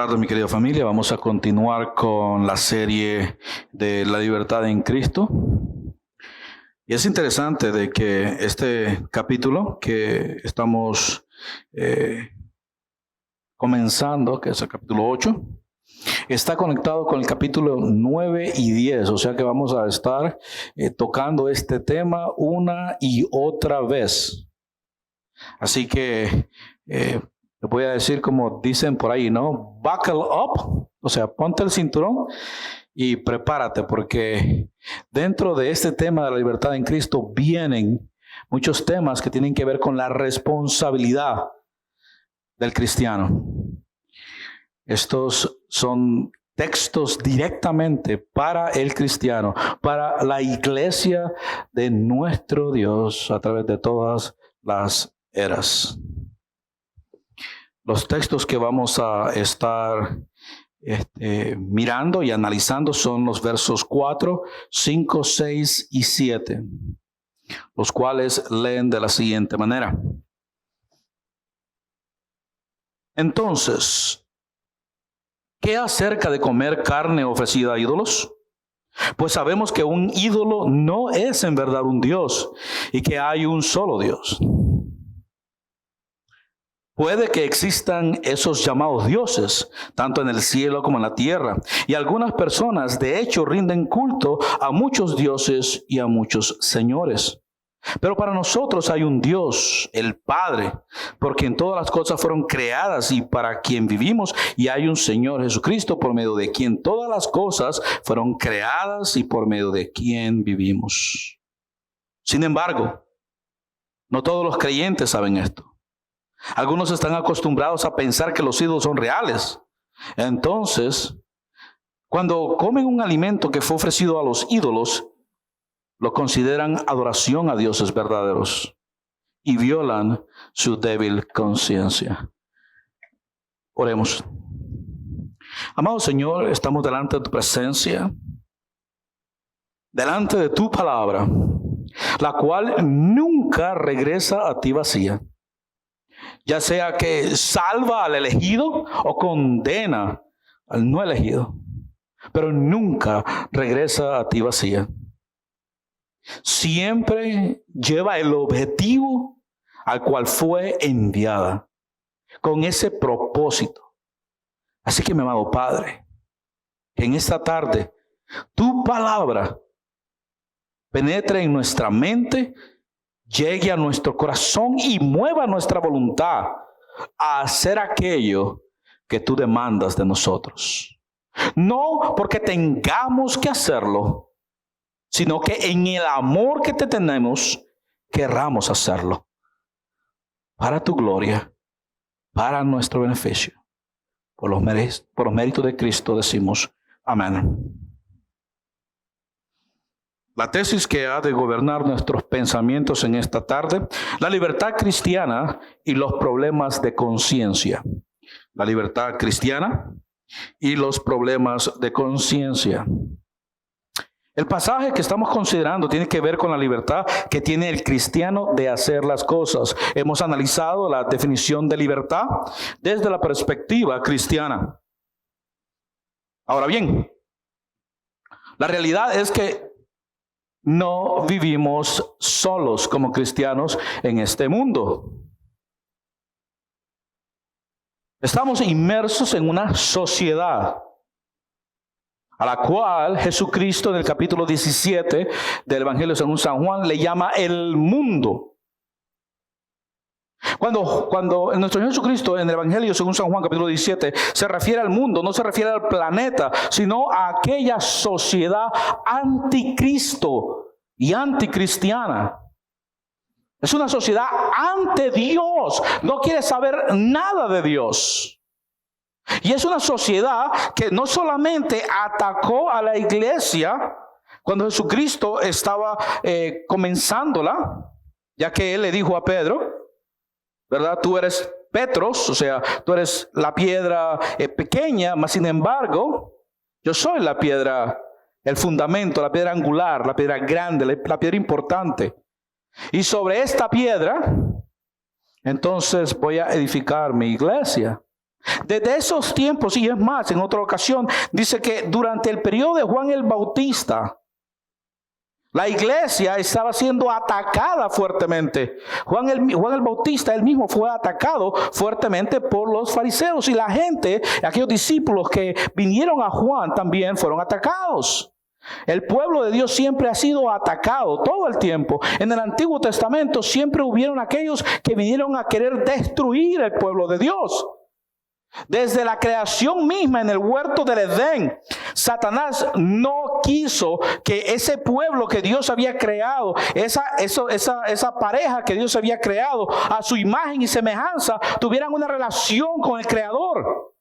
Buenas tardes, mi querida familia. Vamos a continuar con la serie de la libertad en Cristo. Y es interesante de que este capítulo que estamos comenzando, que es el capítulo 8, está conectado con el capítulo 9 y 10. O sea que vamos a estar tocando este tema una y otra vez. Así que le voy a decir como dicen por ahí, ¿no? Buckle up, o sea, ponte el cinturón y prepárate, porque dentro de este tema de la libertad en Cristo vienen muchos temas que tienen que ver con la responsabilidad del cristiano. Estos son textos directamente para el cristiano, para la iglesia de nuestro Dios a través de todas las eras. Los textos que vamos a estar mirando y analizando son los versos 4, 5, 6 y 7, los cuales leen de la siguiente manera. Entonces, ¿qué acerca de comer carne ofrecida a ídolos? Pues sabemos que un ídolo no es en verdad un Dios y que hay un solo Dios. Puede que existan esos llamados dioses, tanto en el cielo como en la tierra. Y algunas personas, de hecho, rinden culto a muchos dioses y a muchos señores. Pero para nosotros hay un Dios, el Padre, por quien todas las cosas fueron creadas y para quien vivimos. Y hay un Señor Jesucristo, por medio de quien todas las cosas fueron creadas y por medio de quien vivimos. Sin embargo, no todos los creyentes saben esto. Algunos están acostumbrados a pensar que los ídolos son reales. Entonces, cuando comen un alimento que fue ofrecido a los ídolos, lo consideran adoración a dioses verdaderos y violan su débil conciencia. Oremos. Amado Señor, estamos delante de tu presencia, delante de tu palabra, la cual nunca regresa a ti vacía. Ya sea que salva al elegido o condena al no elegido, pero nunca regresa a ti vacía. Siempre lleva el objetivo al cual fue enviada, con ese propósito. Así que, mi amado Padre, que en esta tarde tu palabra penetre en nuestra mente, llegue a nuestro corazón y mueva nuestra voluntad a hacer aquello que tú demandas de nosotros. No porque tengamos que hacerlo, sino que en el amor que te tenemos, querramos hacerlo. Para tu gloria, para nuestro beneficio. Por los méritos de Cristo decimos amén. La tesis que ha de gobernar nuestros pensamientos en esta tarde: la libertad cristiana y los problemas de conciencia. La libertad cristiana y los problemas de conciencia. El pasaje que estamos considerando tiene que ver con la libertad que tiene el cristiano de hacer las cosas. Hemos analizado la definición de libertad desde la perspectiva cristiana. Ahora bien, la realidad es que no vivimos solos como cristianos en este mundo. Estamos inmersos en una sociedad a la cual Jesucristo en el capítulo 17 del Evangelio según San Juan le llama el mundo. Cuando nuestro Jesucristo en el Evangelio según San Juan capítulo 17 se refiere al mundo, no se refiere al planeta, sino a aquella sociedad anticristo y anticristiana. Es una sociedad ante Dios, no quiere saber nada de Dios. Y es una sociedad que no solamente atacó a la iglesia cuando Jesucristo estaba comenzándola, ya que Él le dijo a Pedro, ¿verdad? Tú eres Petros, o sea, tú eres la piedra pequeña, mas sin embargo, yo soy la piedra, el fundamento, la piedra angular, la piedra grande, la piedra importante. Y sobre esta piedra, entonces voy a edificar mi iglesia. Desde esos tiempos, y es más, en otra ocasión, dice que durante el periodo de Juan el Bautista, la iglesia estaba siendo atacada fuertemente. Juan el Bautista, él mismo fue atacado fuertemente por los fariseos, y la gente, aquellos discípulos que vinieron a Juan también fueron atacados. El pueblo de Dios siempre ha sido atacado todo el tiempo. En el Antiguo Testamento siempre hubieron aquellos que vinieron a querer destruir el pueblo de Dios. Desde la creación misma en el huerto del Edén, Satanás no quiso que ese pueblo que Dios había creado, esa pareja que Dios había creado a su imagen y semejanza, tuvieran una relación con el Creador,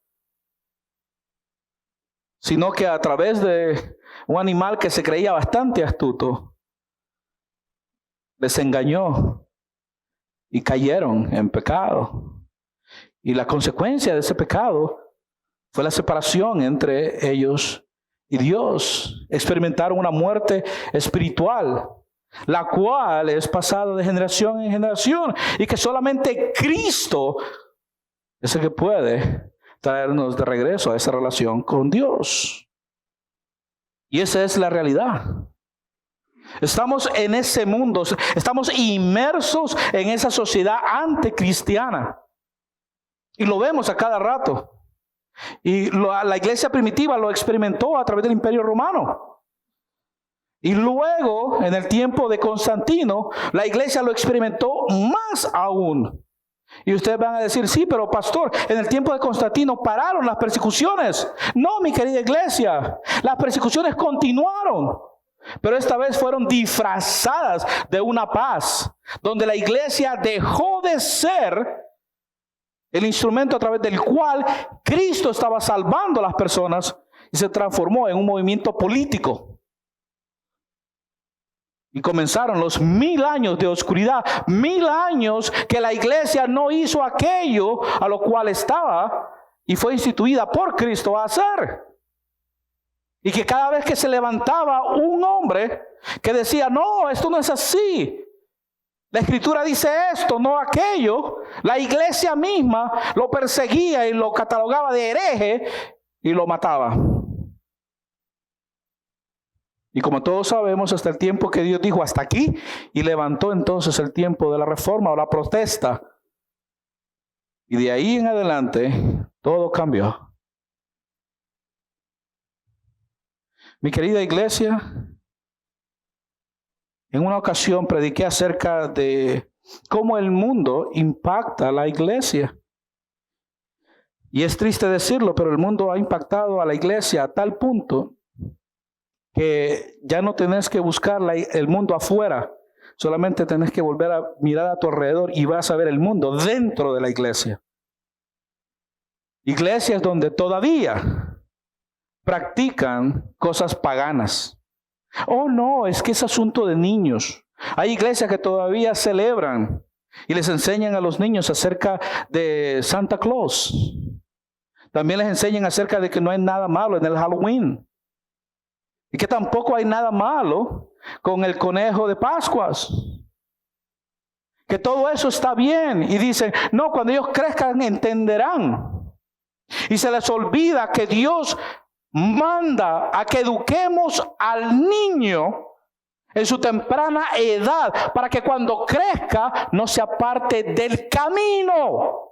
sino que a través de un animal que se creía bastante astuto, les engañó y cayeron en pecado. Y la consecuencia de ese pecado fue la separación entre ellos y Dios. Experimentaron una muerte espiritual, la cual es pasada de generación en generación, y que solamente Cristo es el que puede traernos de regreso a esa relación con Dios. Y esa es la realidad. Estamos en ese mundo, estamos inmersos en esa sociedad anticristiana. Y lo vemos a cada rato. Y la iglesia primitiva lo experimentó a través del Imperio Romano. Y luego, en el tiempo de Constantino, la iglesia lo experimentó más aún. Y ustedes van a decir, sí, pero pastor, en el tiempo de Constantino pararon las persecuciones. No, mi querida iglesia, las persecuciones continuaron. Pero esta vez fueron disfrazadas de una paz, donde la iglesia dejó de ser el instrumento a través del cual Cristo estaba salvando a las personas y se transformó en un movimiento político. Y comenzaron los 1000 años de oscuridad, 1000 años que la iglesia no hizo aquello a lo cual estaba y fue instituida por Cristo a hacer. Y que cada vez que se levantaba un hombre que decía, no, esto no es así, la Escritura dice esto, no aquello, la iglesia misma lo perseguía y lo catalogaba de hereje y lo mataba. Y como todos sabemos, hasta el tiempo que Dios dijo hasta aquí, y levantó entonces el tiempo de la reforma o la protesta. Y de ahí en adelante todo cambió. Mi querida iglesia, en una ocasión prediqué acerca de cómo el mundo impacta a la iglesia. Y es triste decirlo, pero el mundo ha impactado a la iglesia a tal punto que ya no tenés que buscar el mundo afuera. Solamente tenés que volver a mirar a tu alrededor y vas a ver el mundo dentro de la iglesia. Iglesias donde todavía practican cosas paganas. Oh, no, es que es asunto de niños. Hay iglesias que todavía celebran y les enseñan a los niños acerca de Santa Claus. También les enseñan acerca de que no hay nada malo en el Halloween. Y que tampoco hay nada malo con el conejo de Pascuas. Que todo eso está bien. Y dicen, no, cuando ellos crezcan entenderán. Y se les olvida que Dios manda a que eduquemos al niño en su temprana edad para que cuando crezca no se aparte del camino.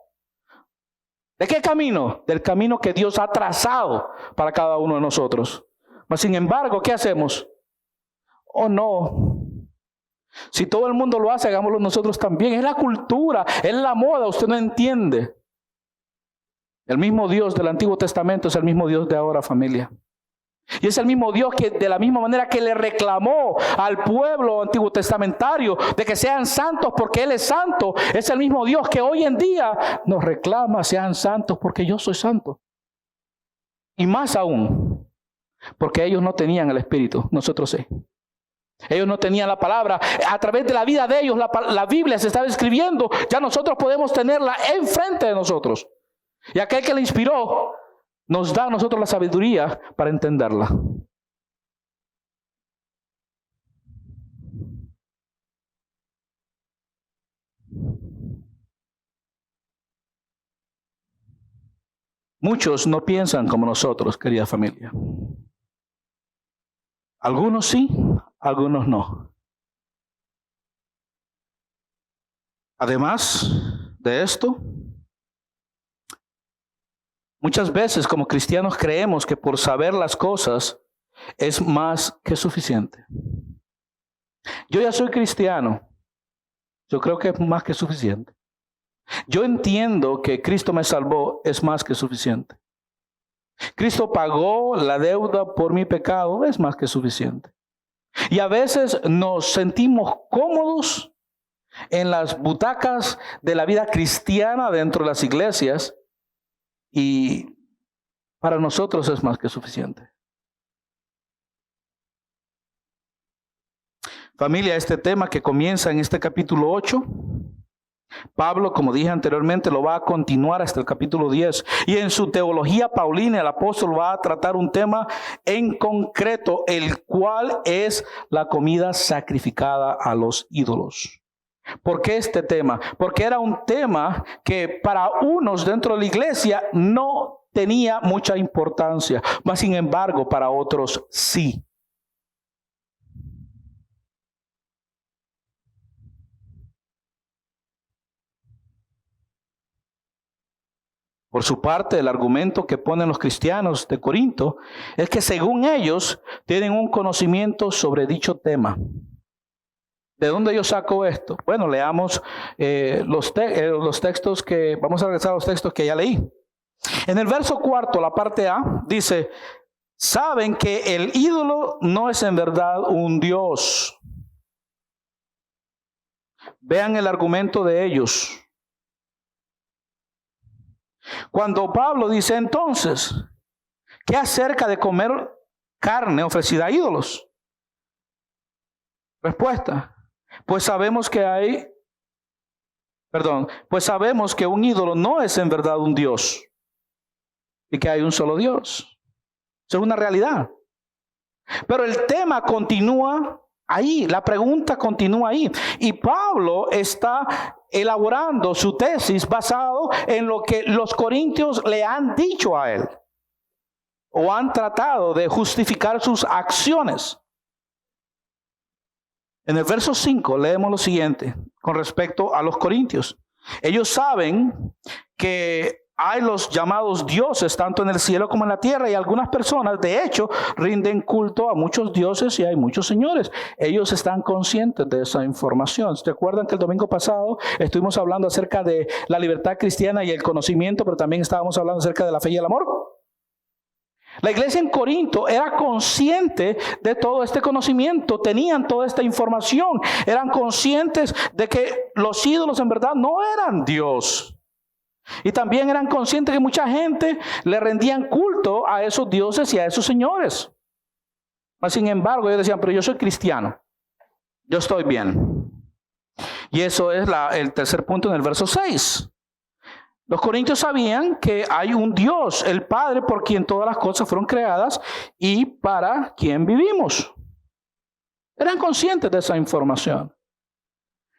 ¿De qué camino? Del camino que Dios ha trazado para cada uno de nosotros. Mas sin embargo, ¿qué hacemos? Oh, no. Si todo el mundo lo hace, hagámoslo nosotros también. Es la cultura, es la moda, usted no entiende. El mismo Dios del Antiguo Testamento es el mismo Dios de ahora, familia. Y es el mismo Dios que de la misma manera que le reclamó al pueblo antiguo testamentario de que sean santos porque Él es santo, es el mismo Dios que hoy en día nos reclama sean santos porque yo soy santo. Y más aún, porque ellos no tenían el Espíritu, nosotros sí. Ellos no tenían la palabra. A través de la vida de ellos la Biblia se estaba escribiendo. Ya nosotros podemos tenerla enfrente de nosotros. Y aquel que la inspiró nos da a nosotros la sabiduría para entenderla. Muchos no piensan como nosotros, querida familia. Algunos sí, algunos no. Además de esto, muchas veces como cristianos creemos que por saber las cosas es más que suficiente. Yo ya soy cristiano. Yo creo que es más que suficiente. Yo entiendo que Cristo me salvó, es más que suficiente. Cristo pagó la deuda por mi pecado, es más que suficiente. Y a veces nos sentimos cómodos en las butacas de la vida cristiana dentro de las iglesias y para nosotros es más que suficiente. Familia, este tema que comienza en este capítulo 8, Pablo, como dije anteriormente, lo va a continuar hasta el capítulo 10. Y en su teología paulina, el apóstol va a tratar un tema en concreto, el cual es la comida sacrificada a los ídolos. ¿Por qué este tema? Porque era un tema que para unos dentro de la iglesia no tenía mucha importancia, mas sin embargo para otros sí. Por su parte, el argumento que ponen los cristianos de Corinto es que según ellos tienen un conocimiento sobre dicho tema. ¿De dónde yo saco esto? Bueno, leamos los textos que, vamos a regresar a los textos que ya leí. En el verso 4, la parte A, dice, saben que el ídolo no es en verdad un Dios. Vean el argumento de ellos. Cuando Pablo dice entonces, ¿qué acerca de comer carne ofrecida a ídolos? Respuesta, pues sabemos que un ídolo no es en verdad un Dios y que hay un solo Dios. Eso es una realidad. Pero el tema continúa ahí, la pregunta continúa ahí. Y Pablo está elaborando su tesis basado en lo que los corintios le han dicho a él. O han tratado de justificar sus acciones. En el verso 5 leemos lo siguiente con respecto a los corintios. Ellos saben que hay los llamados dioses tanto en el cielo como en la tierra y algunas personas de hecho rinden culto a muchos dioses y hay muchos señores. Ellos están conscientes de esa información. ¿Se acuerdan que el domingo pasado estuvimos hablando acerca de la libertad cristiana y el conocimiento, pero también estábamos hablando acerca de la fe y el amor? La iglesia en Corinto era consciente de todo este conocimiento, tenían toda esta información, eran conscientes de que los ídolos en verdad no eran Dios. Y también eran conscientes que mucha gente le rendían culto a esos dioses y a esos señores. Mas sin embargo, ellos decían, pero yo soy cristiano, yo estoy bien. Y eso es el tercer punto en el verso 6. Los corintios sabían que hay un Dios, el Padre, por quien todas las cosas fueron creadas y para quien vivimos. Eran conscientes de esa información.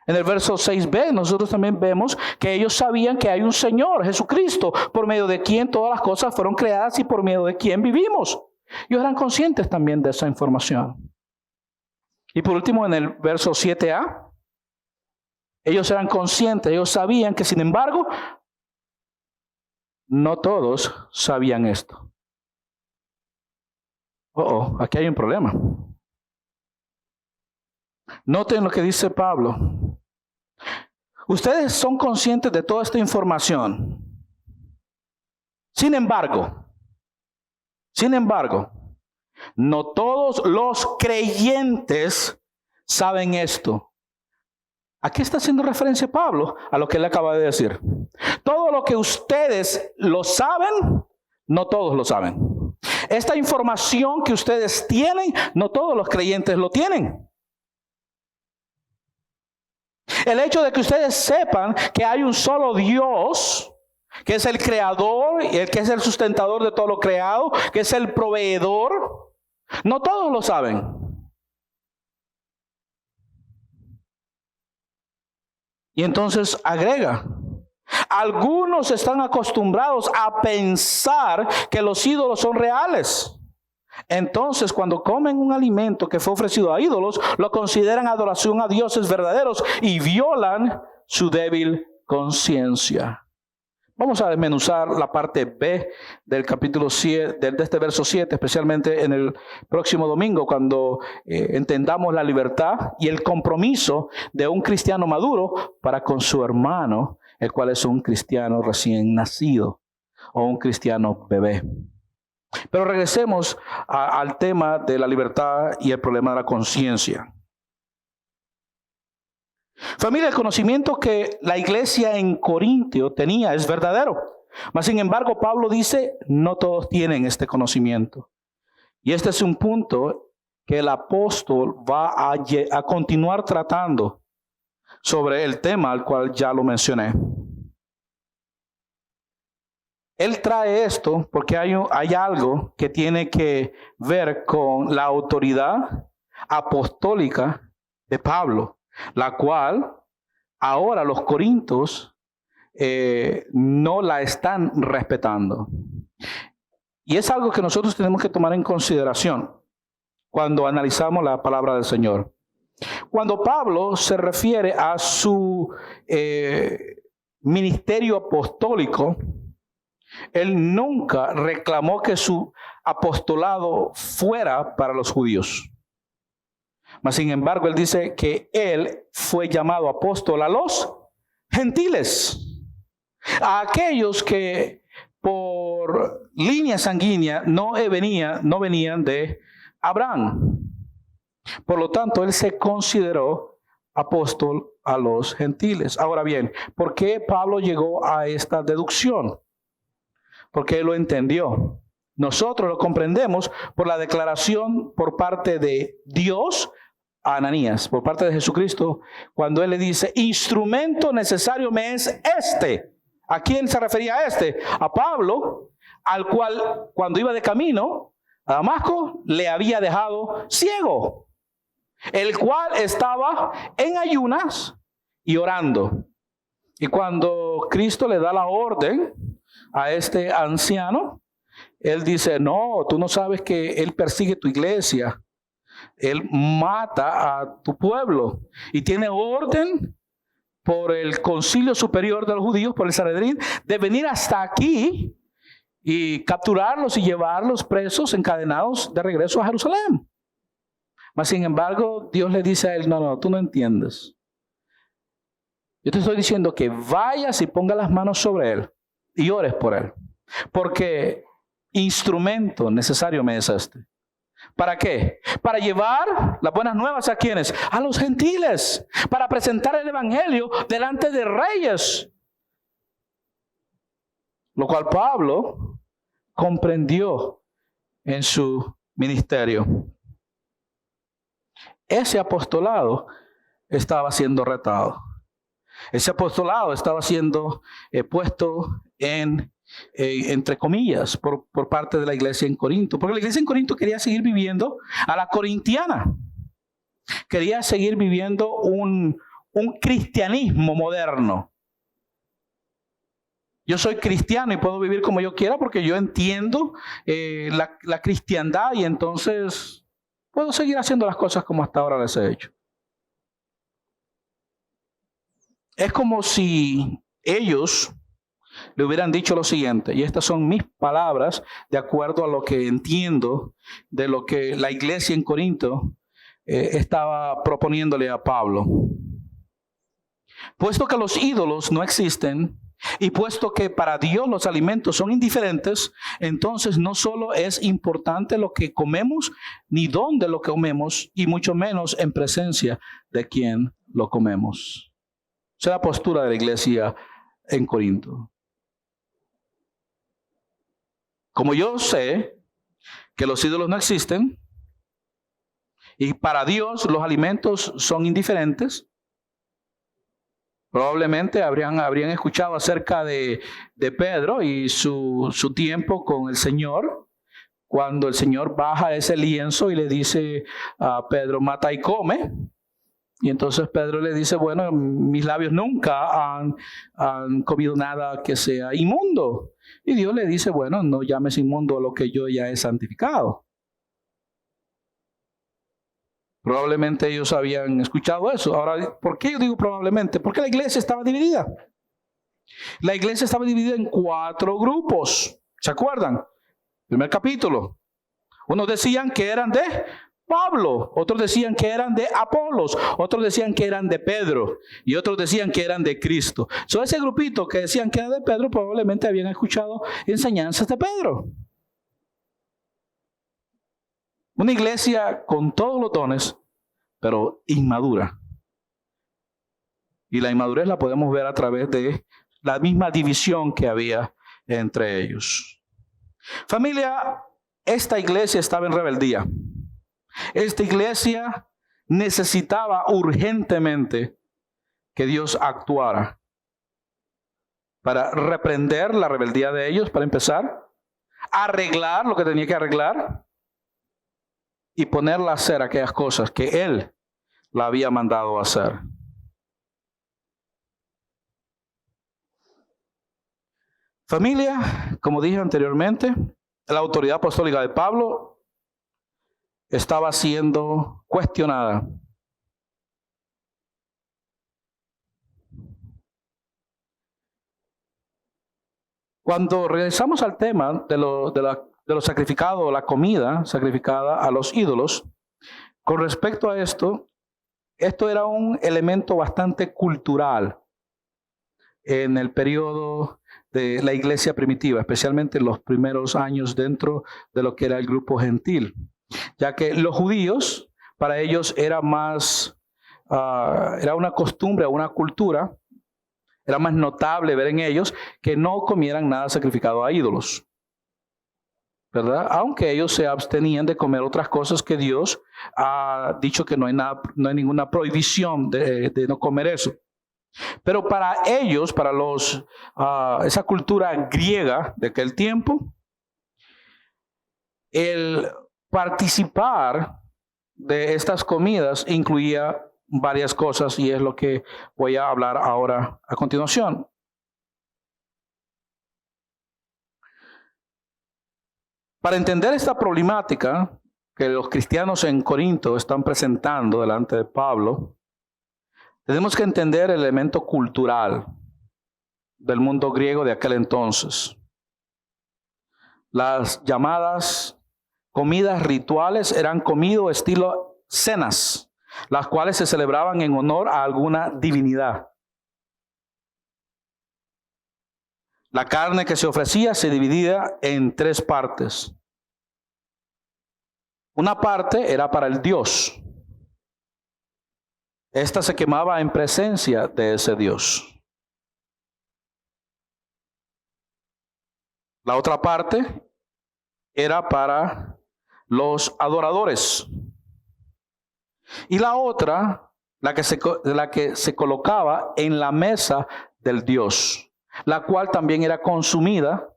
En el verso 6b nosotros también vemos que ellos sabían que hay un Señor, Jesucristo, por medio de quien todas las cosas fueron creadas y por medio de quien vivimos. Ellos eran conscientes también de esa información. Y por último, en el verso 7a, ellos eran conscientes, ellos sabían que sin embargo, no todos sabían esto. Aquí hay un problema. Noten lo que dice Pablo. Ustedes son conscientes de toda esta información. Sin embargo, no todos los creyentes saben esto. ¿A qué está haciendo referencia Pablo? A lo que él acaba de decir. Todo lo que ustedes lo saben, no todos lo saben. Esta información que ustedes tienen, no todos los creyentes lo tienen. El hecho de que ustedes sepan que hay un solo Dios, que es el creador y el que es el sustentador de todo lo creado, que es el proveedor, no todos lo saben. Y entonces agrega, Algunos están acostumbrados a pensar que los ídolos son reales. Entonces, cuando comen un alimento que fue ofrecido a ídolos, lo consideran adoración a dioses verdaderos y violan su débil conciencia. Vamos a desmenuzar la parte B del capítulo 7, de este verso 7, especialmente en el próximo domingo, cuando entendamos la libertad y el compromiso de un cristiano maduro para con su hermano, el cual es un cristiano recién nacido o un cristiano bebé. Pero regresemos al tema de la libertad y el problema de la conciencia. Familia, el conocimiento que la iglesia en Corintio tenía es verdadero. Mas sin embargo, Pablo dice, no todos tienen este conocimiento. Y este es un punto que el apóstol va a continuar tratando sobre el tema al cual ya lo mencioné. Él trae esto porque hay algo que tiene que ver con la autoridad apostólica de Pablo, la cual ahora los corintios no la están respetando. Y es algo que nosotros tenemos que tomar en consideración cuando analizamos la palabra del Señor. Cuando Pablo se refiere a su ministerio apostólico, él nunca reclamó que su apostolado fuera para los judíos. Mas sin embargo, él dice que él fue llamado apóstol a los gentiles, a aquellos que por línea sanguínea no venían de Abraham. Por lo tanto, él se consideró apóstol a los gentiles. Ahora bien, ¿por qué Pablo llegó a esta deducción? Porque él lo entendió. Nosotros lo comprendemos por la declaración por parte de Dios a Ananías, por parte de Jesucristo, cuando él le dice, instrumento necesario me es este. ¿A quién se refería a este? A Pablo, al cual cuando iba de camino a Damasco le había dejado ciego, el cual estaba en ayunas y orando. Y cuando Cristo le da la orden a este anciano, él dice, no, tú no sabes que él persigue tu iglesia. Él mata a tu pueblo y tiene orden por el concilio superior de los judíos, por el Sanedrín, de venir hasta aquí y capturarlos y llevarlos presos, encadenados de regreso a Jerusalén. Mas sin embargo, Dios le dice a él, no, tú no entiendes. Yo te estoy diciendo que vayas y pongas las manos sobre él y ores por él, porque instrumento necesario me es este. ¿Para qué? Para llevar las buenas nuevas a quienes, a los gentiles, para presentar el evangelio delante de reyes. Lo cual Pablo comprendió en su ministerio. Ese apostolado estaba siendo retado. Ese apostolado estaba siendo puesto entre comillas, por parte de la iglesia en Corinto. Porque la iglesia en Corinto quería seguir viviendo a la corintiana. Quería seguir viviendo un cristianismo moderno. Yo soy cristiano y puedo vivir como yo quiera porque yo entiendo la cristiandad y entonces puedo seguir haciendo las cosas como hasta ahora las he hecho. Es como si ellos le hubieran dicho lo siguiente, y estas son mis palabras de acuerdo a lo que entiendo de lo que la iglesia en Corinto estaba proponiéndole a Pablo. Puesto que los ídolos no existen y puesto que para Dios los alimentos son indiferentes, entonces no solo es importante lo que comemos ni dónde lo comemos y mucho menos en presencia de quien lo comemos. Esa es la postura de la iglesia en Corinto. Como yo sé que los ídolos no existen y para Dios los alimentos son indiferentes, probablemente habrían escuchado acerca de Pedro y su tiempo con el Señor, cuando el Señor baja ese lienzo y le dice a Pedro, mata y come. Y entonces Pedro le dice, bueno, mis labios nunca han comido nada que sea inmundo. Y Dios le dice, bueno, no llames inmundo a lo que yo ya he santificado. Probablemente ellos habían escuchado eso. Ahora, ¿por qué yo digo probablemente? Porque la iglesia estaba dividida. La iglesia estaba dividida en 4 grupos. ¿Se acuerdan? Primer capítulo. Unos decían que eran de Pablo, otros decían que eran de Apolos, otros decían que eran de Pedro y otros decían que eran de Cristo. Ese grupito que decían que era de Pedro probablemente habían escuchado enseñanzas de Pedro. Una iglesia con todos los dones, pero inmadura. Y la inmadurez la podemos ver a través de la misma división que había entre ellos. Familia, esta iglesia estaba en rebeldía. Esta iglesia necesitaba urgentemente que Dios actuara para reprender la rebeldía de ellos, para empezar, arreglar lo que tenía que arreglar y ponerla a hacer aquellas cosas que Él la había mandado a hacer. Familia, como dije anteriormente, la autoridad apostólica de Pablo estaba siendo cuestionada. Cuando regresamos al tema de lo sacrificado, la comida sacrificada a los ídolos, con respecto a esto era un elemento bastante cultural en el periodo de la iglesia primitiva, especialmente en los primeros años dentro de lo que era el grupo gentil. Ya que los judíos, para ellos era más, era una costumbre, una cultura, era más notable ver en ellos que no comieran nada sacrificado a ídolos, ¿verdad? Aunque ellos se abstenían de comer otras cosas que Dios ha dicho que no hay ninguna prohibición de no comer eso. Pero para ellos, para esa cultura griega de aquel tiempo, el participar de estas comidas incluía varias cosas y es lo que voy a hablar ahora a continuación. Para entender esta problemática que los cristianos en Corinto están presentando delante de Pablo, tenemos que entender el elemento cultural del mundo griego de aquel entonces. Las llamadas comidas rituales eran comidas estilo cenas, las cuales se celebraban en honor a alguna divinidad. La carne que se ofrecía se dividía en 3 partes. Una parte era para el Dios. Esta se quemaba en presencia de ese Dios. La otra parte era para los adoradores. Y la otra, la que se colocaba en la mesa del Dios, la cual también era consumida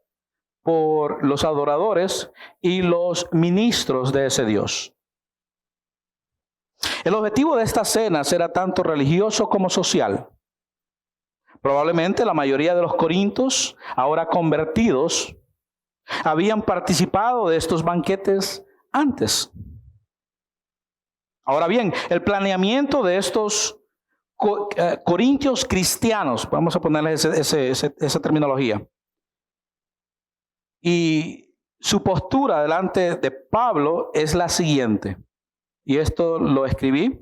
por los adoradores y los ministros de ese Dios. El objetivo de estas cenas era tanto religioso como social. Probablemente la mayoría de los corintios, ahora convertidos, habían participado de estos banquetes antes. Ahora bien, el planeamiento de estos corintios cristianos, vamos a ponerle esa terminología, y su postura delante de Pablo es la siguiente, y esto lo escribí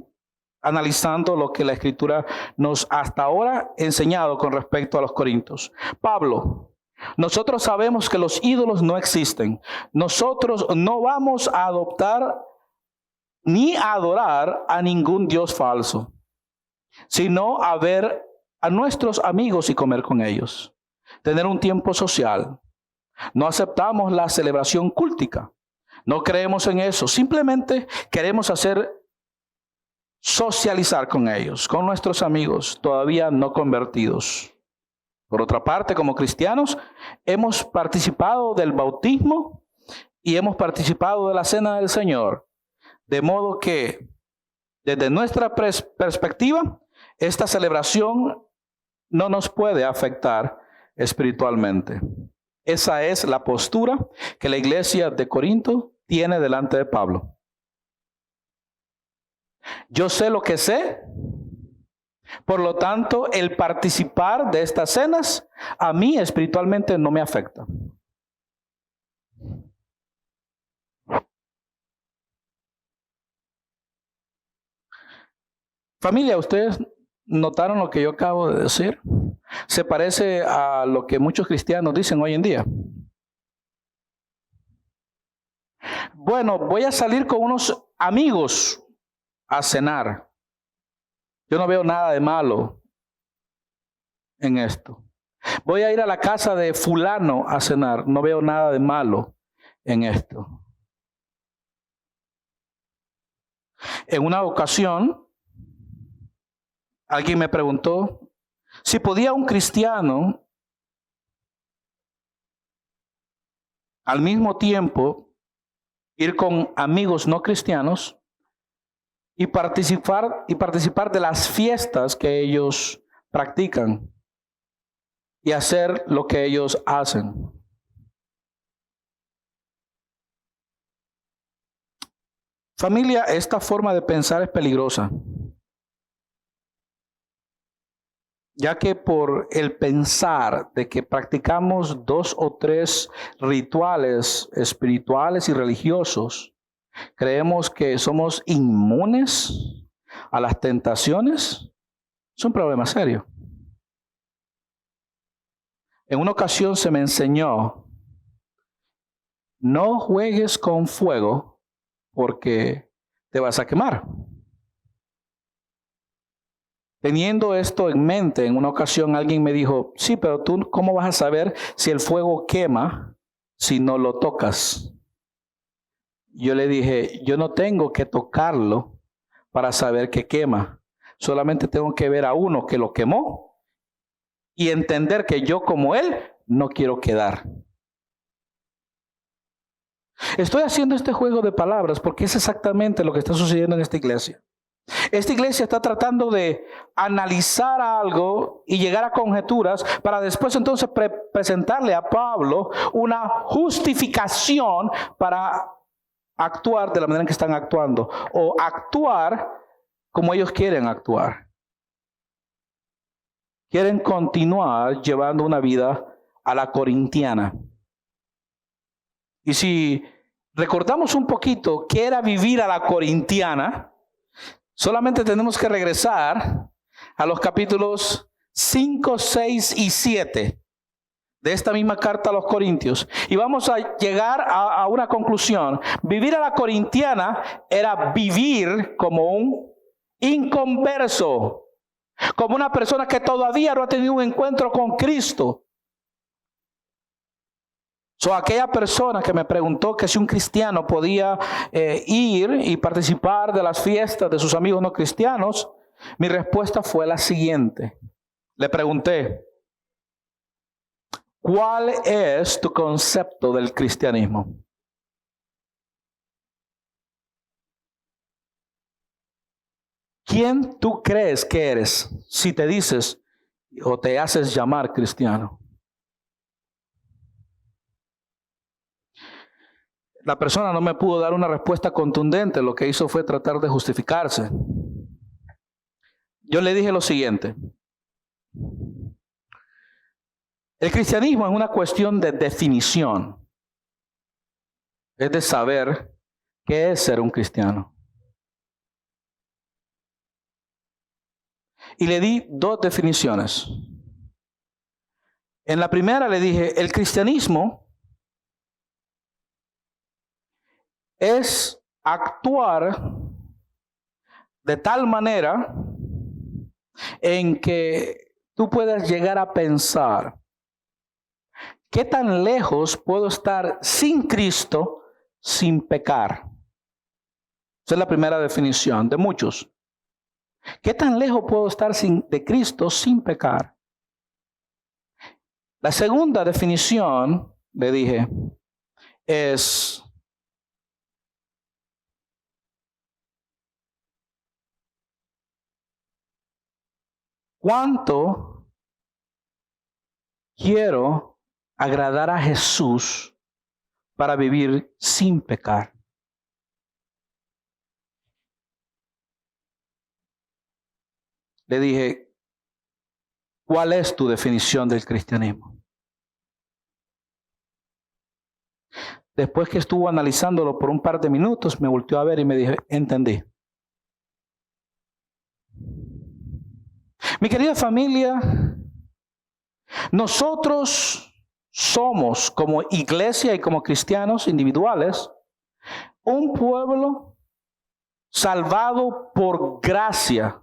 analizando lo que la Escritura nos hasta ahora ha enseñado con respecto a los corintios. Pablo: nosotros sabemos que los ídolos no existen. Nosotros no vamos a adoptar ni a adorar a ningún Dios falso, sino a ver a nuestros amigos y comer con ellos, tener un tiempo social. No aceptamos la celebración cúltica. No creemos en eso. Simplemente queremos socializar con ellos, con nuestros amigos todavía no convertidos. Por otra parte, como cristianos, hemos participado del bautismo y hemos participado de la cena del Señor. De modo que Desde nuestra perspectiva, esta celebración no nos puede afectar espiritualmente. Esa es la postura que la iglesia de Corinto tiene delante de Pablo. Yo sé lo que sé, por lo tanto, el participar de estas cenas a mí espiritualmente no me afecta. Familia, ¿ustedes notaron lo que yo acabo de decir? Se parece a lo que muchos cristianos dicen hoy en día. Bueno, voy a salir con unos amigos a cenar. Yo no veo nada de malo en esto. Voy a ir a la casa de fulano a cenar. No veo nada de malo en esto. En una ocasión, alguien me preguntó si podía un cristiano al mismo tiempo ir con amigos no cristianos y participar de las fiestas que ellos practican y hacer lo que ellos hacen. Familia, esta forma de pensar es peligrosa, ya que por el pensar de que practicamos 2 o 3 rituales espirituales y religiosos, creemos que somos inmunes a las tentaciones. Es un problema serio. En una ocasión se me enseñó, no juegues con fuego porque te vas a quemar. Teniendo esto en mente, en una ocasión alguien me dijo, sí, pero tú, ¿cómo vas a saber si el fuego quema si no lo tocas? Yo le dije, yo no tengo que tocarlo para saber que quema. Solamente tengo que ver a uno que lo quemó y entender que yo como él no quiero quedar. Estoy haciendo este juego de palabras porque es exactamente lo que está sucediendo en esta iglesia. Esta iglesia está tratando de analizar algo y llegar a conjeturas para después entonces presentarle a Pablo una justificación para actuar de la manera en que están actuando o actuar como ellos quieren actuar. Quieren continuar llevando una vida a la corintiana. Y si recordamos un poquito qué era vivir a la corintiana, solamente tenemos que regresar a los capítulos 5, 6 y 7 de esta misma carta a los Corintios. Y vamos a llegar a una conclusión. Vivir a la corintiana era vivir como un inconverso, como una persona que todavía no ha tenido un encuentro con Cristo. Aquella persona que me preguntó que si un cristiano podía ir y participar de las fiestas de sus amigos no cristianos, mi respuesta fue la siguiente. Le pregunté, ¿cuál es tu concepto del cristianismo? ¿Quién tú crees que eres si te dices o te haces llamar cristiano? La persona no me pudo dar una respuesta contundente, lo que hizo fue tratar de justificarse. Yo le dije lo siguiente. El cristianismo es una cuestión de definición. Es de saber qué es ser un cristiano. Y le di 2 definiciones. En la primera le dije, el cristianismo es actuar de tal manera en que tú puedas llegar a pensar, ¿qué tan lejos puedo estar sin Cristo sin pecar? Esa es la primera definición de muchos. ¿Qué tan lejos puedo estar de Cristo sin pecar? La segunda definición, le dije, es ¿Cuánto quiero agradar a Jesús para vivir sin pecar? Le dije, ¿cuál es tu definición del cristianismo? Después que estuvo analizándolo por un par de minutos, me volteó a ver y me dijo, entendí. Mi querida familia, nosotros somos como iglesia y como cristianos individuales un pueblo salvado por gracia.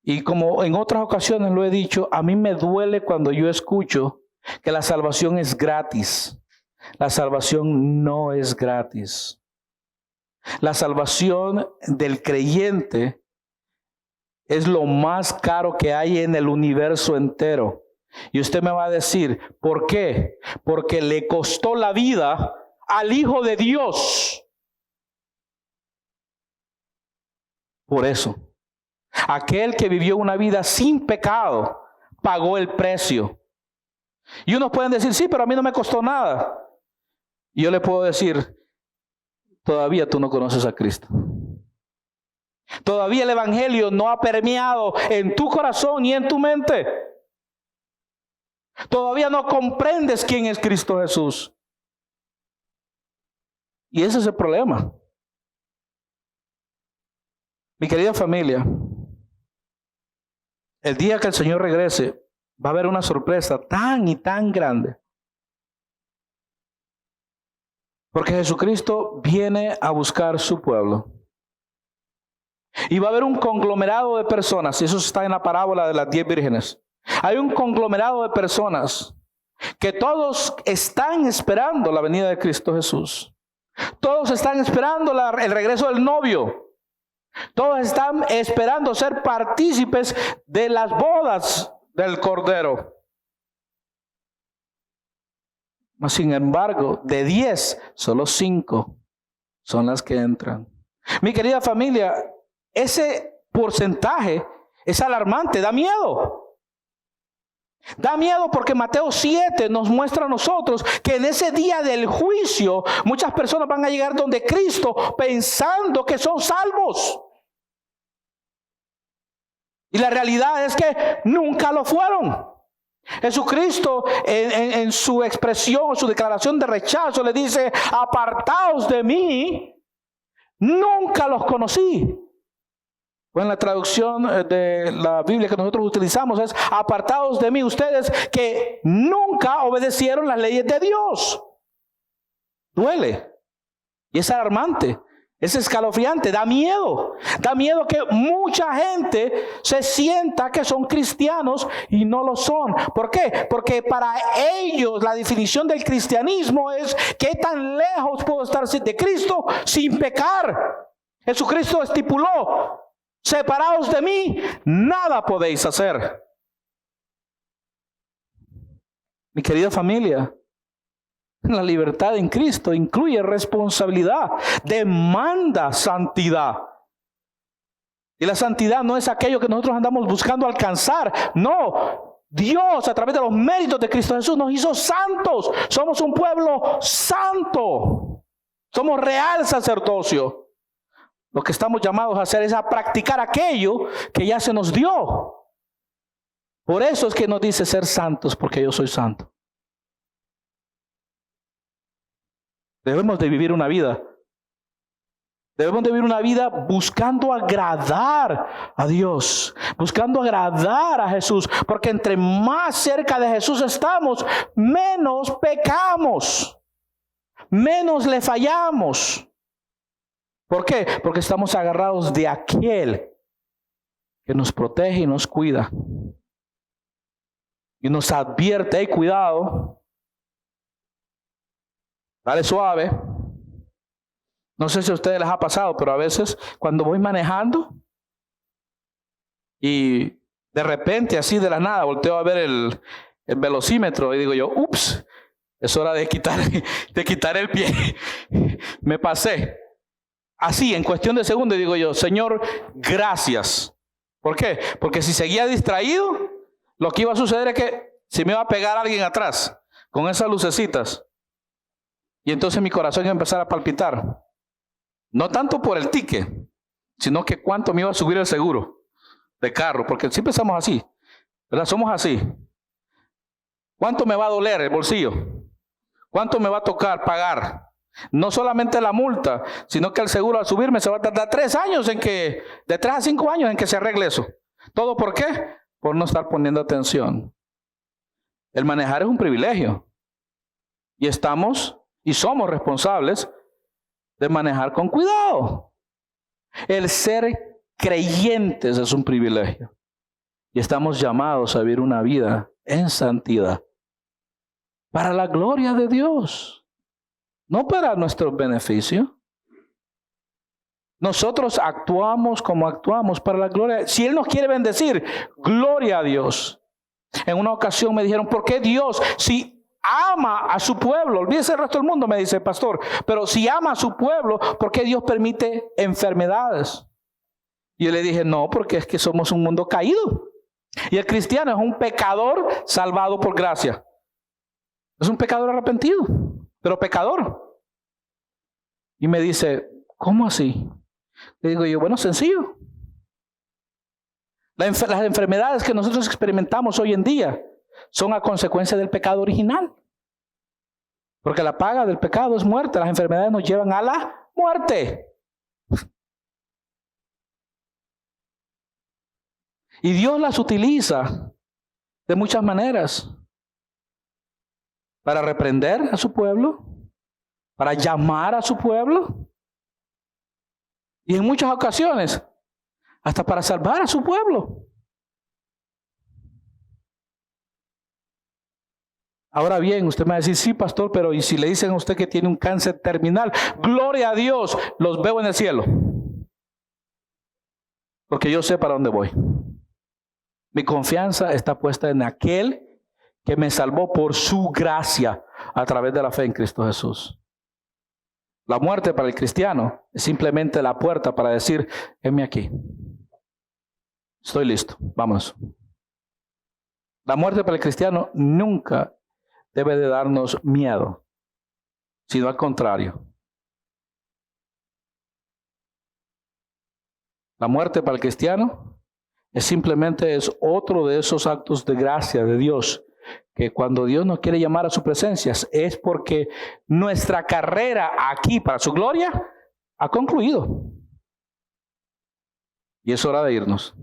Y como en otras ocasiones lo he dicho, a mí me duele cuando yo escucho que la salvación es gratis. La salvación no es gratis. La salvación del creyente es lo más caro que hay en el universo entero. Y usted me va a decir, ¿por qué? Porque le costó la vida al Hijo de Dios. Por eso, aquel que vivió una vida sin pecado pagó el precio. Y unos pueden decir, sí, pero a mí no me costó nada. Y yo le puedo decir, todavía tú no conoces a Cristo. Todavía el evangelio no ha permeado en tu corazón y en tu mente. Todavía no comprendes quién es Cristo Jesús. Y ese es el problema. Mi querida familia, el día que el Señor regrese, va a haber una sorpresa tan y tan grande. Porque Jesucristo viene a buscar su pueblo. Y va a haber un conglomerado de personas, y eso está en la parábola de las 10 vírgenes. Hay un conglomerado de personas que todos están esperando la venida de Cristo Jesús. Todos están esperando el regreso del novio. Todos están esperando ser partícipes de las bodas del Cordero. Sin embargo, de 10, solo 5 son las que entran. Mi querida familia, ese porcentaje es alarmante, da miedo. Da miedo porque Mateo 7 nos muestra a nosotros que en ese día del juicio muchas personas van a llegar donde Cristo pensando que son salvos. Y la realidad es que nunca lo fueron. Jesucristo en su expresión, su declaración de rechazo le dice, apartaos de mí, nunca los conocí. Pues en la traducción de la Biblia que nosotros utilizamos es, apartaos de mí ustedes que nunca obedecieron las leyes de Dios. Duele y es alarmante. Es escalofriante, da miedo. Da miedo que mucha gente se sienta que son cristianos y no lo son. ¿Por qué? Porque para ellos la definición del cristianismo es ¿qué tan lejos puedo estar de Cristo sin pecar? Jesucristo estipuló, separados de mí, nada podéis hacer. Mi querida familia, la libertad en Cristo incluye responsabilidad, demanda santidad. Y la santidad no es aquello que nosotros andamos buscando alcanzar. No, Dios a través de los méritos de Cristo Jesús nos hizo santos. Somos un pueblo santo. Somos real sacerdocio. Lo que estamos llamados a hacer es a practicar aquello que ya se nos dio. Por eso es que nos dice ser santos, porque yo soy santo. Debemos de vivir una vida. Debemos de vivir una vida buscando agradar a Dios, buscando agradar a Jesús, porque entre más cerca de Jesús estamos, menos pecamos, menos le fallamos. ¿Por qué? Porque estamos agarrados de aquel que nos protege y nos cuida. Y nos advierte, hey, cuidado. Dale suave. No sé si a ustedes les ha pasado, pero a veces cuando voy manejando y de repente así de la nada volteo a ver el velocímetro y digo yo, ups, es hora de quitar el pie. Me pasé. Así, en cuestión de segundos digo yo, Señor, gracias. ¿Por qué? Porque si seguía distraído, lo que iba a suceder es que se me iba a pegar alguien atrás con esas lucecitas. Y entonces mi corazón iba a empezar a palpitar. No tanto por el ticket, sino que cuánto me iba a subir el seguro de carro, porque siempre somos así, ¿verdad? Somos así. ¿Cuánto me va a doler el bolsillo? ¿Cuánto me va a tocar pagar? No solamente la multa, sino que el seguro al subirme se va a tardar 3 años de 3 a 5 años en que se arregle eso. ¿Todo por qué? Por no estar poniendo atención. El manejar es un privilegio. Y somos responsables de manejar con cuidado. El ser creyentes es un privilegio. Y estamos llamados a vivir una vida en santidad. Para la gloria de Dios. No para nuestro beneficio. Nosotros actuamos como actuamos para la gloria. Si Él nos quiere bendecir, gloria a Dios. En una ocasión me dijeron, ¿por qué Dios, si ama a su pueblo? Olvídese el resto del mundo, me dice el pastor. Pero si ama a su pueblo, ¿por qué Dios permite enfermedades? Y yo le dije, no, porque es que somos un mundo caído. Y el cristiano es un pecador salvado por gracia. Es un pecador arrepentido, pero pecador. Y me dice, ¿cómo así? Le digo yo, bueno, sencillo. Las enfermedades que nosotros experimentamos hoy en día son a consecuencia del pecado original. Porque la paga del pecado es muerte. Las enfermedades nos llevan a la muerte. Y Dios las utiliza de muchas maneras. Para reprender a su pueblo. Para llamar a su pueblo. Y en muchas ocasiones, hasta para salvar a su pueblo. Ahora bien, usted me va a decir, sí, pastor, pero ¿y si le dicen a usted que tiene un cáncer terminal? Gloria a Dios, los veo en el cielo. Porque yo sé para dónde voy. Mi confianza está puesta en aquel que me salvó por su gracia a través de la fe en Cristo Jesús. La muerte para el cristiano es simplemente la puerta para decir, heme aquí. Estoy listo, vámonos. La muerte para el cristiano nunca debe de darnos miedo, sino al contrario. La muerte para el cristiano es otro de esos actos de gracia de Dios, que cuando Dios nos quiere llamar a su presencia es porque nuestra carrera aquí para su gloria ha concluido. Y es hora de irnos.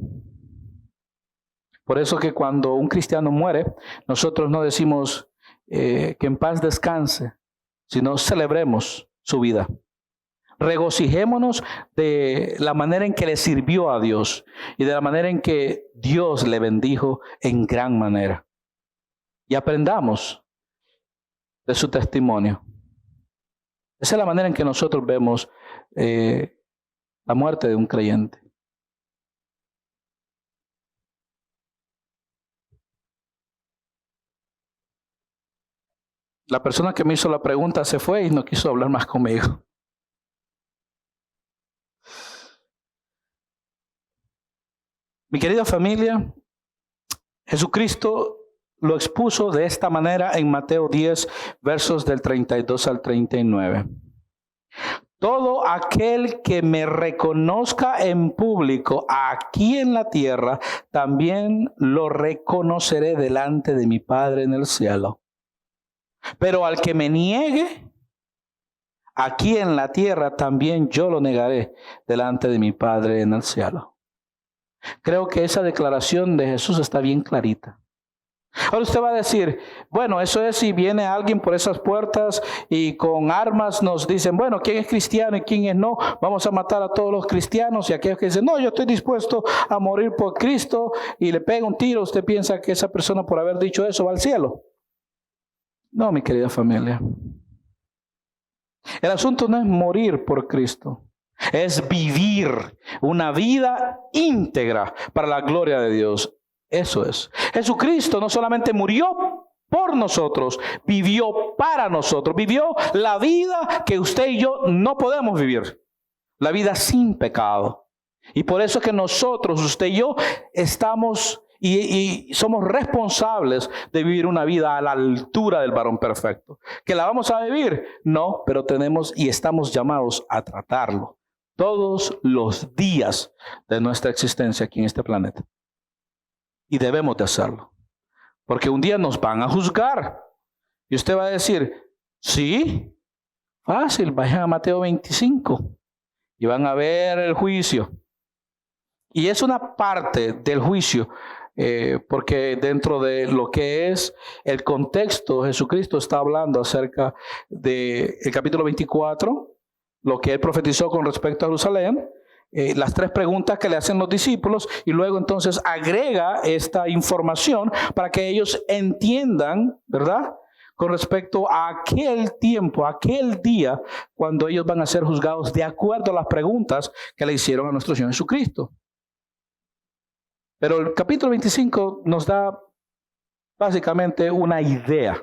Por eso que cuando un cristiano muere, nosotros no decimos que en paz descanse, sino celebremos su vida. Regocijémonos de la manera en que le sirvió a Dios y de la manera en que Dios le bendijo en gran manera. Y aprendamos de su testimonio. Esa es la manera en que nosotros vemos la muerte de un creyente. La persona que me hizo la pregunta se fue y no quiso hablar más conmigo. Mi querida familia, Jesucristo lo expuso de esta manera en Mateo 10, versos del 32 al 39. Todo aquel que me reconozca en público aquí en la tierra, también lo reconoceré delante de mi Padre en el cielo. Pero al que me niegue aquí en la tierra, también yo lo negaré delante de mi Padre en el cielo. Creo que esa declaración de Jesús está bien clarita. Ahora usted va a decir, bueno, eso es si viene alguien por esas puertas y con armas nos dicen, bueno, ¿quién es cristiano y quién es no? Vamos a matar a todos los cristianos, y aquellos que dicen, no, yo estoy dispuesto a morir por Cristo, y le pega un tiro. ¿Usted piensa que esa persona por haber dicho eso va al cielo? No, mi querida familia. El asunto no es morir por Cristo. Es vivir una vida íntegra para la gloria de Dios. Eso es. Jesucristo no solamente murió por nosotros, vivió para nosotros. Vivió la vida que usted y yo no podemos vivir. La vida sin pecado. Y por eso es que nosotros, usted y yo, estamos y somos responsables de vivir una vida a la altura del varón perfecto. ¿Que la vamos a vivir? No, pero tenemos y estamos llamados a tratarlo todos los días de nuestra existencia aquí en este planeta. Y debemos de hacerlo. Porque un día nos van a juzgar. Y usted va a decir, sí, fácil, vayan a Mateo 25 y van a ver el juicio. Y es una parte del juicio, porque dentro de lo que es el contexto, Jesucristo está hablando acerca del capítulo 24, lo que él profetizó con respecto a Jerusalén, las 3 preguntas que le hacen los discípulos, y luego entonces agrega esta información para que ellos entiendan, ¿verdad?, con respecto a aquel tiempo, aquel día, cuando ellos van a ser juzgados de acuerdo a las preguntas que le hicieron a nuestro Señor Jesucristo. Pero el capítulo 25 nos da básicamente una idea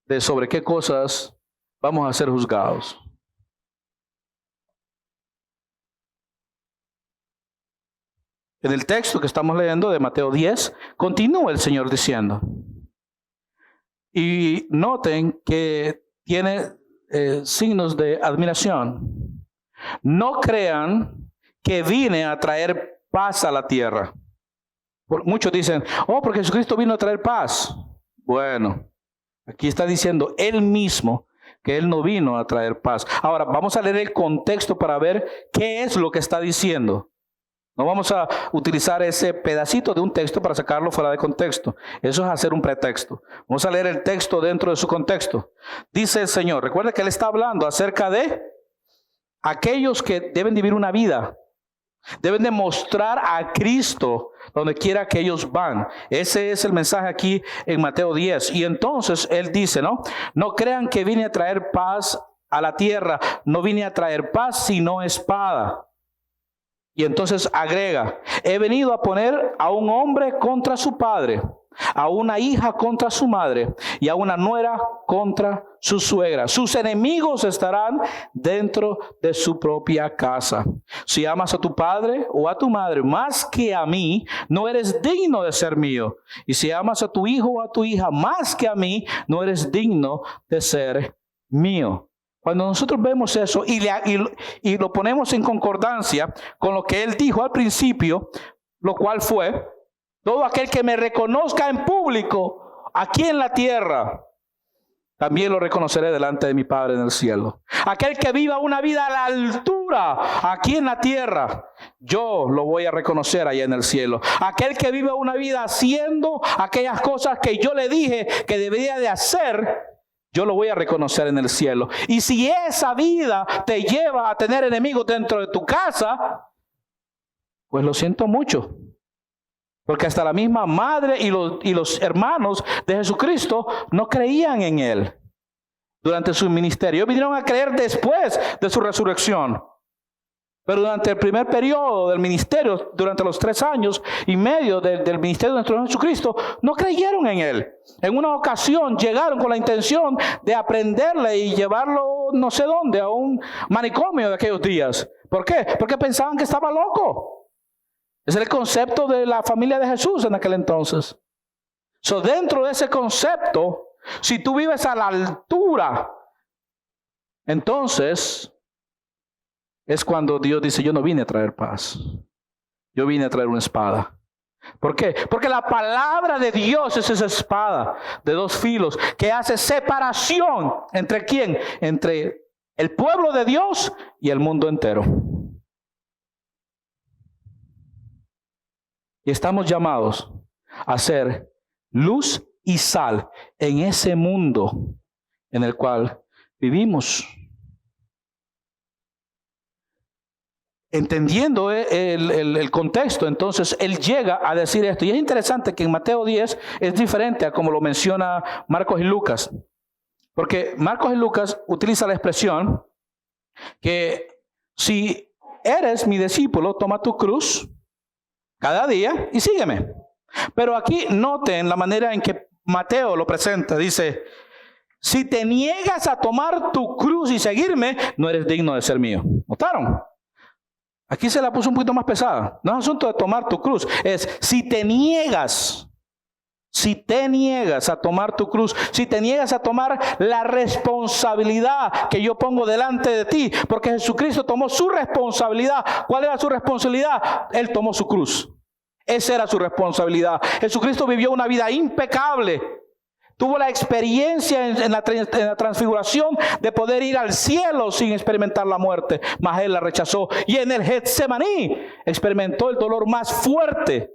de sobre qué cosas vamos a ser juzgados. En el texto que estamos leyendo de Mateo 10, continúa el Señor diciendo, y noten que tiene signos de admiración. No crean que vine a traer paz a la tierra. Muchos dicen, oh, porque Jesucristo vino a traer paz. Bueno, aquí está diciendo él mismo que él no vino a traer paz. Ahora, vamos a leer el contexto para ver qué es lo que está diciendo. No vamos a utilizar ese pedacito de un texto para sacarlo fuera de contexto. Eso es hacer un pretexto. Vamos a leer el texto dentro de su contexto. Dice el Señor, recuerda que él está hablando acerca de aquellos que deben vivir una vida. Deben demostrar a Cristo donde quiera que ellos van. Ese es el mensaje aquí en Mateo 10. Y entonces él dice, no crean que vine a traer paz a la tierra. No vine a traer paz sino espada. Y entonces agrega, he venido a poner a un hombre contra su padre, a una hija contra su madre y a una nuera contra su suegra. Sus enemigos estarán dentro de su propia casa. Si amas a tu padre o a tu madre más que a mí, no eres digno de ser mío. Y si amas a tu hijo o a tu hija más que a mí, no eres digno de ser mío. Cuando nosotros vemos eso y lo ponemos en concordancia con lo que él dijo al principio, lo cual fue, todo aquel que me reconozca en público aquí en la tierra, también lo reconoceré delante de mi Padre en el cielo. Aquel que viva una vida a la altura aquí en la tierra, yo lo voy a reconocer allá en el cielo. Aquel que viva una vida haciendo aquellas cosas que yo le dije que debería de hacer, yo lo voy a reconocer en el cielo. Y si esa vida te lleva a tener enemigos dentro de tu casa, pues lo siento mucho. Porque hasta la misma madre y los hermanos de Jesucristo no creían en él durante su ministerio. Ellos vinieron a creer después de su resurrección. Pero durante el primer periodo del ministerio, durante los 3 años y medio del ministerio de nuestro Señor Jesucristo, no creyeron en él. En una ocasión llegaron con la intención de aprenderle y llevarlo no sé dónde, a un manicomio de aquellos días. ¿Por qué? Porque pensaban que estaba loco. Ese es el concepto de la familia de Jesús en aquel entonces. Dentro de ese concepto, si tú vives a la altura, entonces es cuando Dios dice, yo no vine a traer paz. Yo vine a traer una espada. ¿Por qué? Porque la palabra de Dios es esa espada de 2 filos que hace separación entre ¿quién? Entre el pueblo de Dios y el mundo entero. Y estamos llamados a ser luz y sal en ese mundo en el cual vivimos. Entendiendo el contexto, entonces él llega a decir esto. Y es interesante que en Mateo 10 es diferente a como lo menciona Marcos y Lucas. Porque Marcos y Lucas utiliza la expresión que si eres mi discípulo, toma tu cruz cada día y sígueme. Pero aquí noten la manera en que Mateo lo presenta. Dice, si te niegas a tomar tu cruz y seguirme, no eres digno de ser mío. ¿Notaron? Aquí se la puso un poquito más pesada. No es asunto de tomar tu cruz. Es si te niegas a tomar tu cruz, si te niegas a tomar la responsabilidad que yo pongo delante de ti, porque Jesucristo tomó su responsabilidad. ¿Cuál era su responsabilidad? Él tomó su cruz. Esa era su responsabilidad. Jesucristo vivió una vida impecable. Tuvo la experiencia en la transfiguración de poder ir al cielo sin experimentar la muerte, mas Él la rechazó. Y en el Getsemaní experimentó el dolor más fuerte,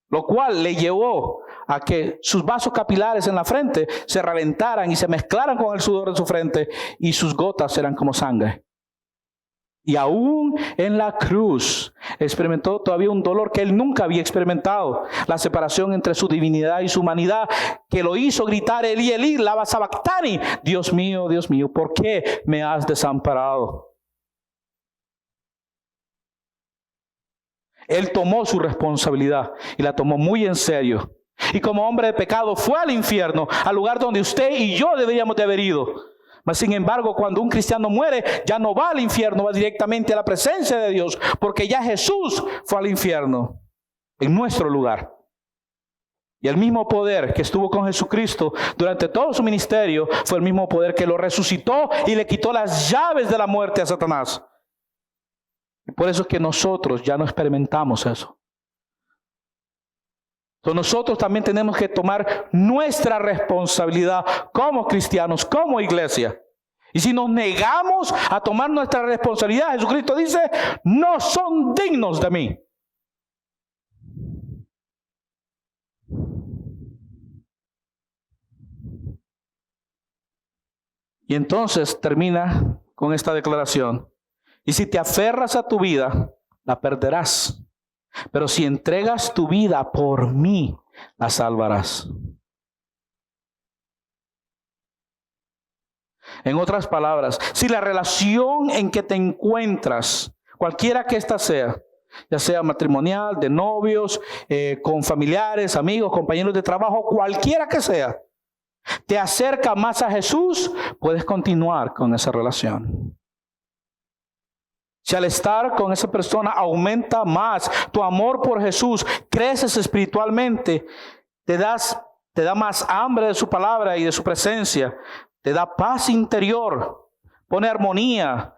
lo cual le llevó a que sus vasos capilares en la frente se reventaran y se mezclaran con el sudor de su frente, y sus gotas eran como sangre. Y aún en la cruz experimentó todavía un dolor que él nunca había experimentado. La separación entre su divinidad y su humanidad, que lo hizo gritar: Elí, Elí, lama sabactani. Dios mío, ¿por qué me has desamparado? Él tomó su responsabilidad y la tomó muy en serio. Y como hombre de pecado fue al infierno, al lugar donde usted y yo deberíamos de haber ido. Mas sin embargo, cuando un cristiano muere, ya no va al infierno, va directamente a la presencia de Dios, porque ya Jesús fue al infierno en nuestro lugar. Y el mismo poder que estuvo con Jesucristo durante todo su ministerio fue el mismo poder que lo resucitó y le quitó las llaves de la muerte a Satanás. Y por eso es que nosotros ya no experimentamos eso. Entonces nosotros también tenemos que tomar nuestra responsabilidad como cristianos, como iglesia. Y si nos negamos a tomar nuestra responsabilidad, Jesucristo dice: no son dignos de mí. Y entonces termina con esta declaración: y si te aferras a tu vida, la perderás. Pero si entregas tu vida por mí, la salvarás. En otras palabras, si la relación en que te encuentras, cualquiera que ésta sea, ya sea matrimonial, de novios, con familiares, amigos, compañeros de trabajo, cualquiera que sea, te acerca más a Jesús, puedes continuar con esa relación. Si al estar con esa persona aumenta más tu amor por Jesús, creces espiritualmente, te da más hambre de su palabra y de su presencia, te da paz interior, pone armonía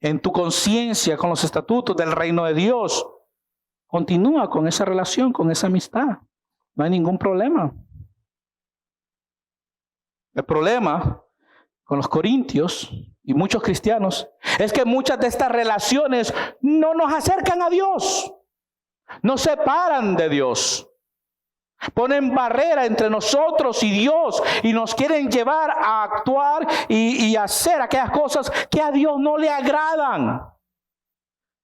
en tu conciencia con los estatutos del reino de Dios. Continúa con esa relación, con esa amistad. No hay ningún problema. El problema con los corintios y muchos cristianos es que muchas de estas relaciones no nos acercan a Dios, nos separan de Dios, ponen barrera entre nosotros y Dios y nos quieren llevar a actuar y hacer aquellas cosas que a Dios no le agradan.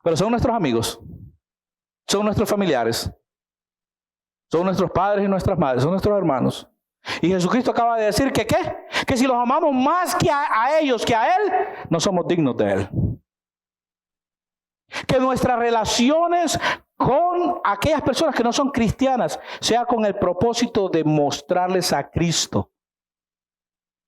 Pero son nuestros amigos, son nuestros familiares, son nuestros padres y nuestras madres, son nuestros hermanos. Y Jesucristo acaba de decir que ¿qué? Que si los amamos más que a ellos que a Él, no somos dignos de Él. Que nuestras relaciones con aquellas personas que no son cristianas sea con el propósito de mostrarles a Cristo.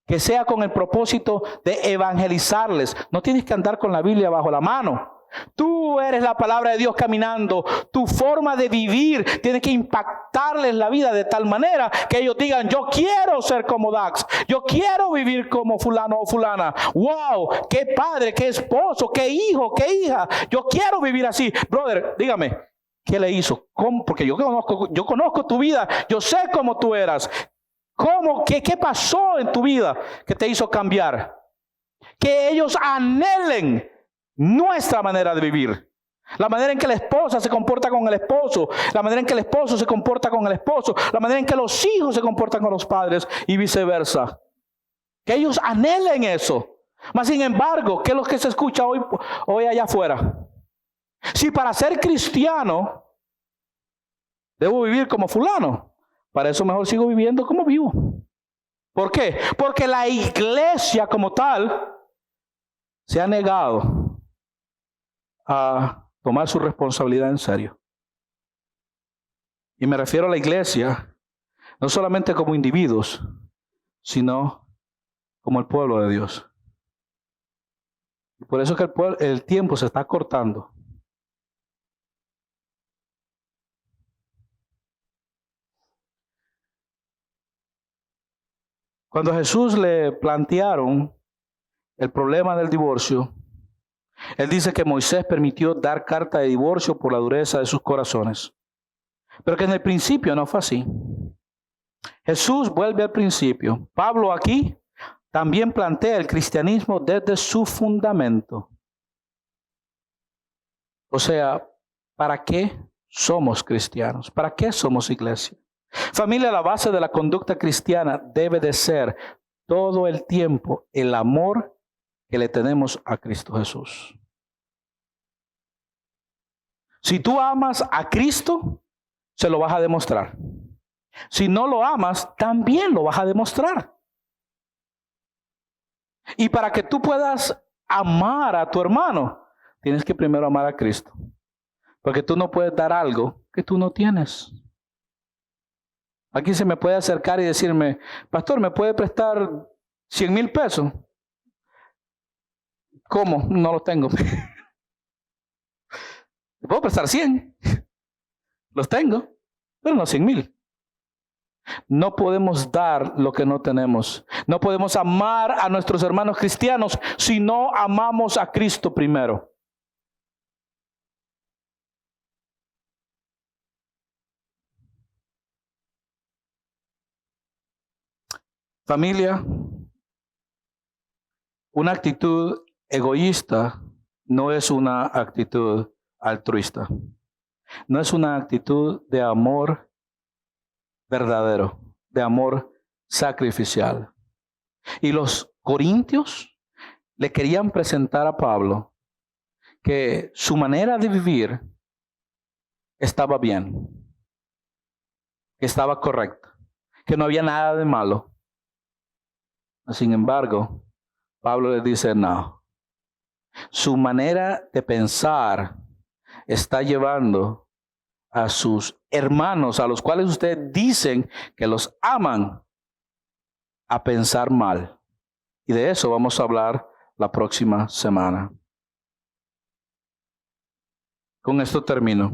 Que sea con el propósito de evangelizarles. No tienes que andar con la Biblia bajo la mano. Tú eres la palabra de Dios caminando. Tu forma de vivir tiene que impactarles la vida de tal manera que ellos digan: yo quiero ser como Dax, yo quiero vivir como fulano o fulana. Wow, qué padre, qué esposo, qué hijo, qué hija. Yo quiero vivir así. Brother, dígame, ¿qué le hizo? ¿Cómo? Porque yo conozco tu vida, yo sé cómo tú eras. ¿Cómo? ¿Qué pasó en tu vida que te hizo cambiar? Que ellos anhelen nuestra manera de vivir. La manera en que la esposa se comporta con el esposo, la manera en que el esposo se comporta con el esposo, la manera en que los hijos se comportan con los padres y viceversa. Que ellos anhelen eso. Mas sin embargo, ¿qué es lo que se escucha hoy allá afuera? Si para ser cristiano debo vivir como fulano, para eso mejor sigo viviendo como vivo. ¿Por qué? Porque la iglesia como tal se ha negado a tomar su responsabilidad en serio. Y me refiero a la iglesia no solamente como individuos, sino como el pueblo de Dios. Y por eso que el tiempo se está cortando. Cuando a Jesús le plantearon el problema del divorcio, él dice que Moisés permitió dar carta de divorcio por la dureza de sus corazones. Pero que en el principio no fue así. Jesús vuelve al principio. Pablo aquí también plantea el cristianismo desde su fundamento. O sea, ¿para qué somos cristianos? ¿Para qué somos iglesia? Familia, la base de la conducta cristiana debe de ser todo el tiempo el amor que le tenemos a Cristo Jesús. Si tú amas a Cristo, se lo vas a demostrar. Si no lo amas, también lo vas a demostrar. Y para que tú puedas amar a tu hermano, tienes que primero amar a Cristo. Porque tú no puedes dar algo que tú no tienes. Aquí se me puede acercar y decirme, pastor, ¿me puede prestar 100,000 pesos? ¿Cómo? No los tengo. ¿Me puedo prestar 100? Los tengo, pero no 100,000. No podemos dar lo que no tenemos. No podemos amar a nuestros hermanos cristianos si no amamos a Cristo primero. Familia, una actitud egoísta no es una actitud altruista. No es una actitud de amor verdadero, de amor sacrificial. Y los corintios le querían presentar a Pablo que su manera de vivir estaba bien, que estaba correcta, que no había nada de malo. Sin embargo, Pablo le dice, no, su manera de pensar está llevando a sus hermanos, a los cuales ustedes dicen que los aman, a pensar mal. Y de eso vamos a hablar la próxima semana. Con esto termino.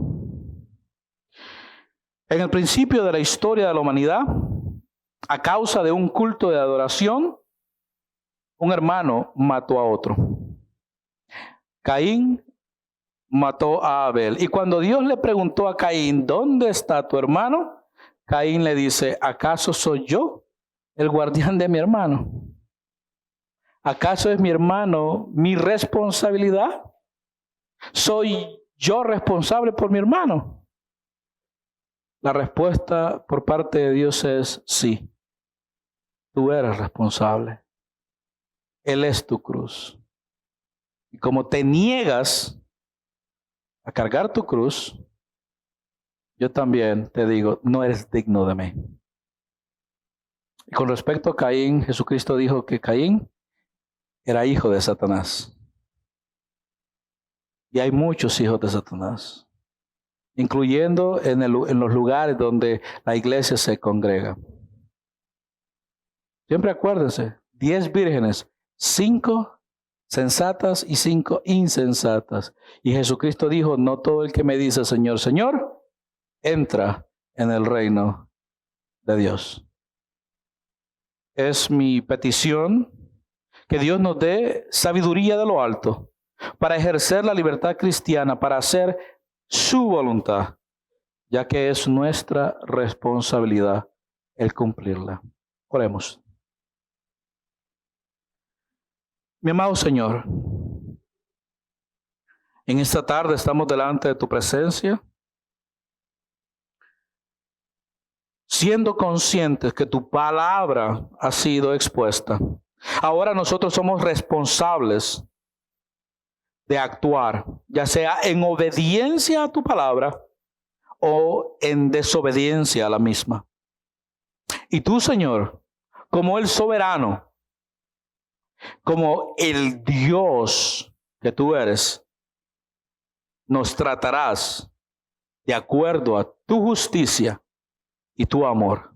En el principio de la historia de la humanidad, a causa de un culto de adoración, un hermano mató a otro. Caín mató a Abel. Y cuando Dios le preguntó a Caín, ¿dónde está tu hermano? Caín le dice, ¿acaso soy yo el guardián de mi hermano? ¿Acaso es mi hermano mi responsabilidad? ¿Soy yo responsable por mi hermano? La respuesta por parte de Dios es sí. Tú eres responsable. Él es tu cruz. Y como te niegas a cargar tu cruz, yo también te digo, no eres digno de mí. Y con respecto a Caín, Jesucristo dijo que Caín era hijo de Satanás. Y hay muchos hijos de Satanás, incluyendo en los lugares donde la iglesia se congrega. Siempre acuérdense, 10 vírgenes, 5 sensatas y 5 insensatas. Y Jesucristo dijo, no todo el que me dice Señor, Señor, entra en el reino de Dios. Es mi petición que Dios nos dé sabiduría de lo alto para ejercer la libertad cristiana, para hacer su voluntad, ya que es nuestra responsabilidad el cumplirla. Oremos. Mi amado Señor, en esta tarde estamos delante de tu presencia, siendo conscientes que tu palabra ha sido expuesta. Ahora nosotros somos responsables de actuar, ya sea en obediencia a tu palabra o en desobediencia a la misma. Y tú, Señor, como el soberano, como el Dios que tú eres, nos tratarás de acuerdo a tu justicia y tu amor.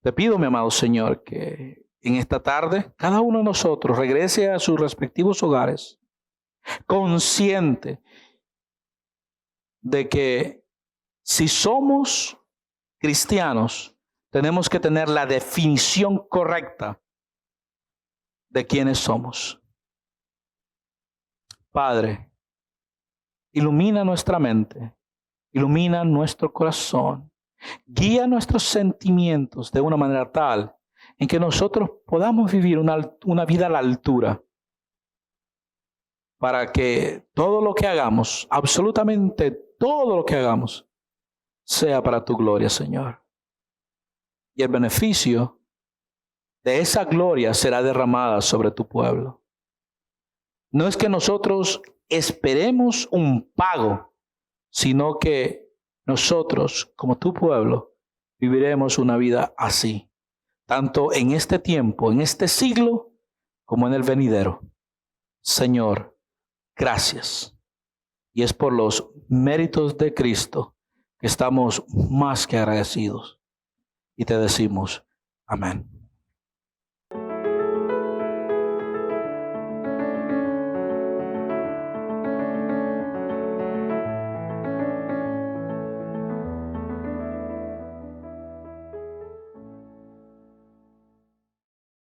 Te pido, mi amado Señor, que en esta tarde cada uno de nosotros regrese a sus respectivos hogares, consciente de que si somos cristianos, tenemos que tener la definición correcta de quiénes somos. Padre, ilumina nuestra mente, ilumina nuestro corazón, guía nuestros sentimientos de una manera tal en que nosotros podamos vivir una vida a la altura, para que todo lo que hagamos, absolutamente todo lo que hagamos, sea para tu gloria, Señor. Y el beneficio de esa gloria será derramada sobre tu pueblo. No es que nosotros esperemos un pago, sino que nosotros, como tu pueblo, viviremos una vida así, tanto en este tiempo, en este siglo, como en el venidero. Señor, gracias. Y es por los méritos de Cristo que estamos más que agradecidos. Y te decimos, amén.